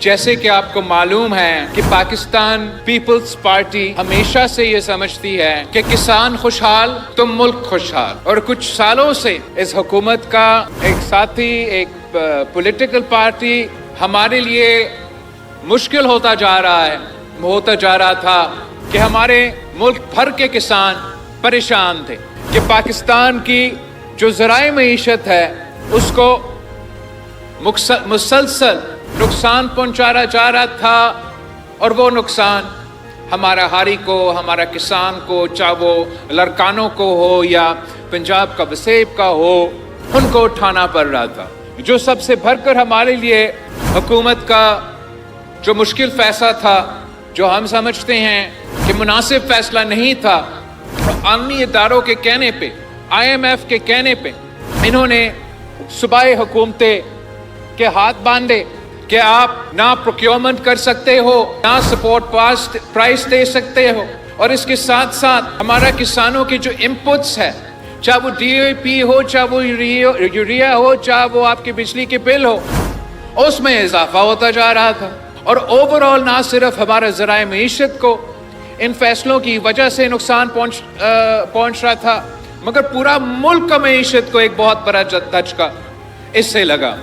جیسے کہ آپ کو معلوم ہے کہ پاکستان پیپلز پارٹی ہمیشہ سے یہ سمجھتی ہے کہ کسان خوشحال تو ملک خوشحال، اور کچھ سالوں سے اس حکومت کا ایک ساتھی، ایک پولیٹیکل پارٹی ہمارے لیے مشکل ہوتا جا رہا تھا کہ ہمارے ملک بھر کے کسان پریشان تھے کہ پاکستان کی جو ذرائع معیشت ہے اس کو مسلسل نقصان پہنچایا جا رہا تھا، اور وہ نقصان ہمارا ہاری کو، ہمارا کسان کو، چاہے وہ لڑکانوں کو ہو یا پنجاب کا وسیب کا ہو، ان کو اٹھانا پڑ رہا تھا۔ جو سب سے بڑھ کر ہمارے لیے حکومت کا جو مشکل فیصلہ تھا، جو ہم سمجھتے ہیں کہ مناسب فیصلہ نہیں تھا، عالمی اداروں کے کہنے پہ، IMF کے کہنے پہ انہوں نے صوبائی حکومتیں کے ہاتھ باندھے کہ آپ نہ پروکیورمنٹ کر سکتے ہو، نہ سپورٹ پرائس دے سکتے ہو، اور اس کے ساتھ ساتھ ہمارا کسانوں کی جو انپٹس ہے، چاہے وہ DAP ہو، چاہے وہ یوریا ہو، چاہے وہ آپ کے بجلی کے بل ہو، اس میں اضافہ ہوتا جا رہا تھا، اور اوورآل نہ صرف ہمارا ذرائع معیشت کو ان فیصلوں کی وجہ سے نقصان پہنچ رہا تھا، مگر پورا ملک کا معیشت کو ایک بہت بڑا دھچکا اس سے لگا۔